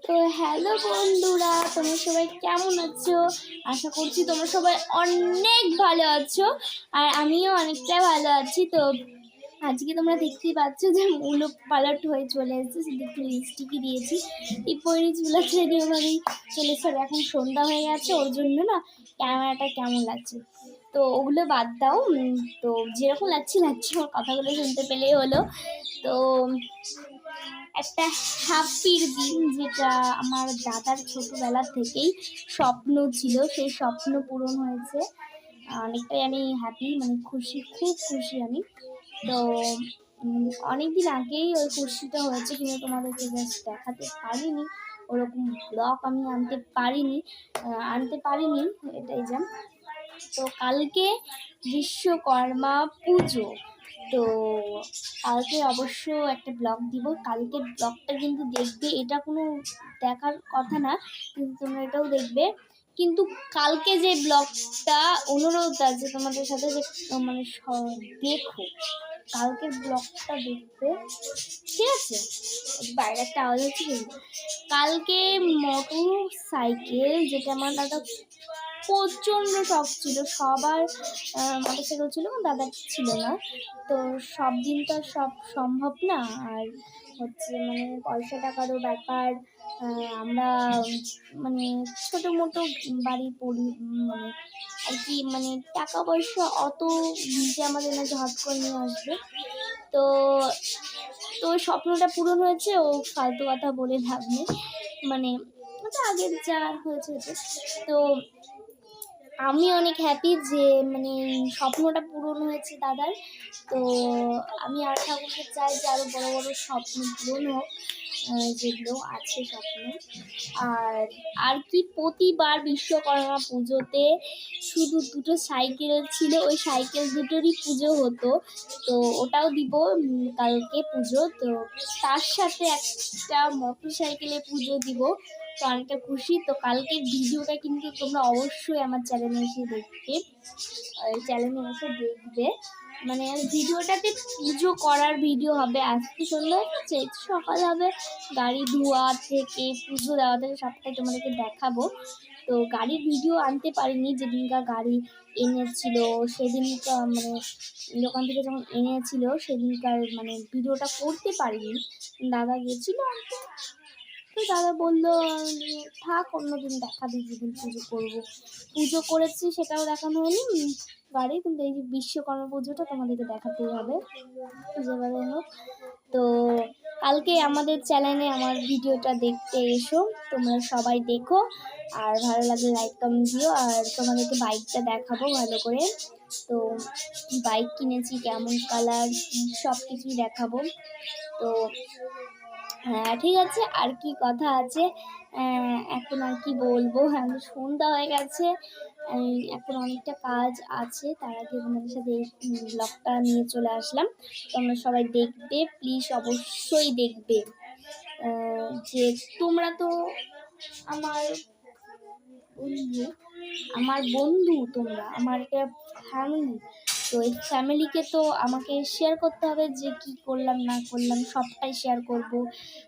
তো হ্যালো বন্ধুরা, তোমরা সবাই কেমন আছো? আশা করছি তোমরা সবাই অনেক ভালো আছো, আর আমিও অনেকটা ভালো আছি। তো আজকে তোমরা দেখতেই পাচ্ছ যে উলট পালট হয়ে চলে এসেছে, শুধু একটু লিপস্টিকই দিয়েছি। এই পরিচগুলো ছেড়ে ওভাবেই চলে এসে এখন সন্ধ্যা হয়ে গেছে, ওর জন্য না ক্যামেরাটা কেমন লাগছে। তো ওগুলো বাদ দাও, তো যেরকম লাগছে আমার কথাগুলো শুনতে পেলেই হলো। তো একটা হ্যাপির দিন, যেটা আমার দাদার ছোটবেলা থেকেই স্বপ্ন ছিল, সেই স্বপ্ন পূরণ হয়েছে। অনেকটাই আমি হ্যাপি, মানে খুশি, খুব খুশি আমি। তো অনেকদিন আগেই ওই খুশিটা হয়েছে, কিন্তু তোমাদেরকে জাস্ট দেখাতে পারিনি, ওরকম ব্লগ আমি আনতে পারিনি, এটাই যা। তো কালকে বিশ্বকর্মা পুজো, তো কালকে অবশ্য একটা ব্লগ দিব। কালকের ব্লগটা কিন্তু দেখবে, এটা কোনো দেখার কথা না, কিন্তু তোমরা এটাও দেখবে। কিন্তু কালকে যে ব্লগটা, অনুরোধ আছে তোমাদের সাথে যে মানে দেখো, কালকের ব্লগটা দেখবে, ঠিক আছে? বাইরে একটা আওয়াজ হচ্ছে কিন্তু। কালকে মোটর সাইকেল, যেটা আমার দাদা প্রচণ্ড শখ ছিল, সবার মোটর সাইকেল ছিল, দাদার ছিল না। তো সব দিন তো আর সব সম্ভব না, আর হচ্ছে মানে পয়সা টাকারও ব্যাপার। আমরা মানে ছোটো মোটো বাড়ি পড়ি, মানে আর কি, মানে টাকা পয়সা অত যে আমাদের না যে হট করে নিয়ে আসবে। তো তো স্বপ্নটা পূরণ হয়েছে, ও ফালতু কথা বলে লাভ নেই, মানে আগের যা হয়েছে। তো আমি অনেক হ্যাপি যে মানে স্বপ্নটা পূরণ হয়েছে দাদার। তো আমি আর ঠাকুরকে চাই যে আরও বড়ো বড়ো স্বপ্ন পূরণ হোক, যেগুলো আছে স্বপ্ন। আর কি, প্রতিবার বিশ্বকর্মা পুজোতে শুধু দুটো সাইকেল ছিল, ওই সাইকেল দুটোরই পুজো হতো। তো ওটাও দিব কালকে পুজো। তো তার সাথে একটা মোটর সাইকেলে পুজো দিব, তো অনেকটা খুশি। তো কালকের ভিডিওটা কিন্তু তোমরা অবশ্যই আমার চ্যানেলে এসে দেখবে, মানে ভিডিওটাতে পুজো করার ভিডিও হবে। আজকে সন্ধ্যা হচ্ছে, সকাল হবে, গাড়ি ধোয়া থেকে পুজো দেওয়া থেকে সবটাই তোমাদেরকে দেখাবো। তো গাড়ির ভিডিও আনতে পারিনি, যেদিনকার গাড়ি এনেছিল সেদিনকার, মানে দোকান থেকে যখন এনেছিল সেদিনকার মানে ভিডিওটা করতে পারিনি, দাদা গেছিল আনতে। তো দাদা বললো থাক, অন্যদিন দেখাবি, যেদিন পুজো করেছি সেটাও দেখানো হয়নি গাড়ি, কিন্তু এই যে বিশ্বকর্মা পুজোটা তোমাদেরকে দেখাতেই হবে যেভাবে হোক। তো কালকে আমাদের চ্যানেলে আমার ভিডিওটা দেখতে এসো, তোমরা সবাই দেখো, আর ভালো লাগলে লাইক কমেন্ট দিও, আর তোমাদেরকে বাইকটা দেখাবো ভালো করে। তো বাইক কিনেছি, কেমন কালার, সব কিছুই দেখাবো। তো হ্যাঁ ঠিক আছে, আর কি কথা আছে, এখন আর কি বলবো, এখন সন্ধ্যা হয়ে গেছে, এখন অনেকটা কাজ আছে, তার আগে তোমাদের সাথে এই ব্লগটা নিয়ে চলে আসলাম। তোমরা সবাই দেখবে, প্লিজ অবশ্যই দেখবে। যে তোমরা তো আমার বন্ধু, তোমরা আমার একটা ফ্যামিলি। তো এই ফ্যামিলিকে তো আমাকে শেয়ার করতে হবে, যে কি করলাম না করলাম সবটাই শেয়ার করব।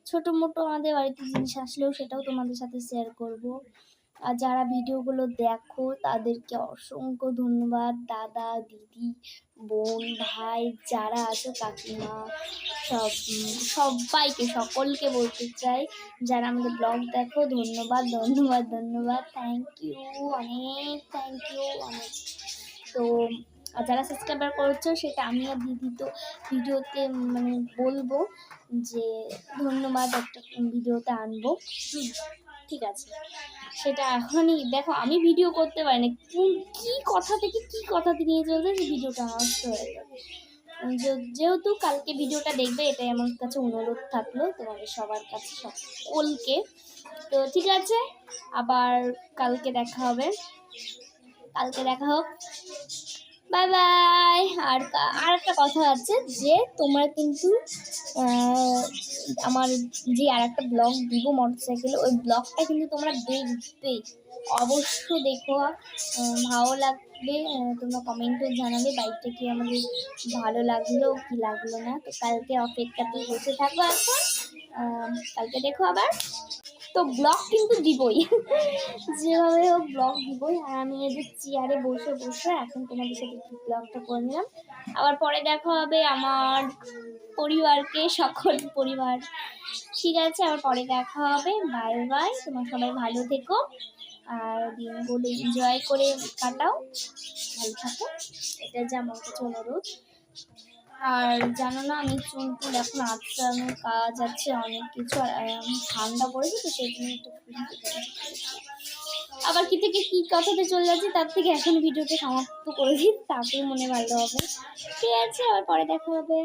ছোটো মোটো আমাদের বাড়িতে জিনিস আসলেও সেটাও তোমাদের সাথে শেয়ার করব। আর যারা ভিডিওগুলো দেখো তাদেরকে অসংখ্য ধন্যবাদ, দাদা, দিদি, বোন, ভাই যারা আছে, কাকিমা, সকলকে বলতে চাই, যারা আমাদের ব্লগ দেখো, ধন্যবাদ ধন্যবাদ ধন্যবাদ, থ্যাংক ইউ, অনেক থ্যাংক ইউ, অনেক। তো যারা সাবস্ক্রাইবার করছো, সেটা আমি আর দিদি তো ভিডিওতে মানে বলবো যে ধন্যবাদ, একটা ভিডিওতে আনবো, ঠিক আছে? সেটা এখনই দেখো, আমি ভিডিও করতে পারি না, কি কথাতে নিয়ে চলতে যে ভিডিওটা নষ্ট হয়ে যাবে। যেহেতু কালকে ভিডিওটা দেখবে, এটাই আমার কাছে অনুরোধ থাকলো তোমাদের সবার কাছে, সকলকে। তো ঠিক আছে, আবার কালকে দেখা হবে, হোক, বাই বাই। আর একটা কথা আছে, যে তোমরা কিন্তু আমার যে আর একটা ব্লগ দিব মোটরসাইকেলে, ওই ব্লগটা কিন্তু তোমরা দেখবে, অবশ্য দেখো, ভালো লাগবে, তোমরা কমেন্টে জানাবে বাইকটা কি আমাদের ভালো লাগলো কি লাগলো না। তো কালকে অপেক্ষাতে বসে থাকবো, এখন কালকে দেখো আবার। তো ব্লগ কিন্তু দিবই, যেভাবে হোক ব্লগ দিবই। আর আমি এই যে চেয়ারে বসে বসে এখন তোমাদের সাথে একটু ব্লগটা করে নিলাম। আবার পরে দেখা হবে আমার পরিবারকে, সকল পরিবার। ঠিক আছে, আবার পরে দেখা হবে। বাই বাই, তোমরা সবাই ভালো থেকো আর দিনগুলো এনজয় করে কাটাও, ভালো থাকো, এটা যে আমার কাছে অনুরোধ। আর জানো না, আমি চুল টুল এখন আঁচড়ানোর কাজ আছে অনেক কিছু, আর ঠান্ডা পড়েছে তো সেই জন্য একটু আবার কি থেকে কি কথাতে চলে যাচ্ছি, তার থেকে এখন ভিডিওটা সমাপ্ত করে দিই, তাতেই মনে ভালো হবে। ঠিক আছে, আবার পরে দেখা হবে।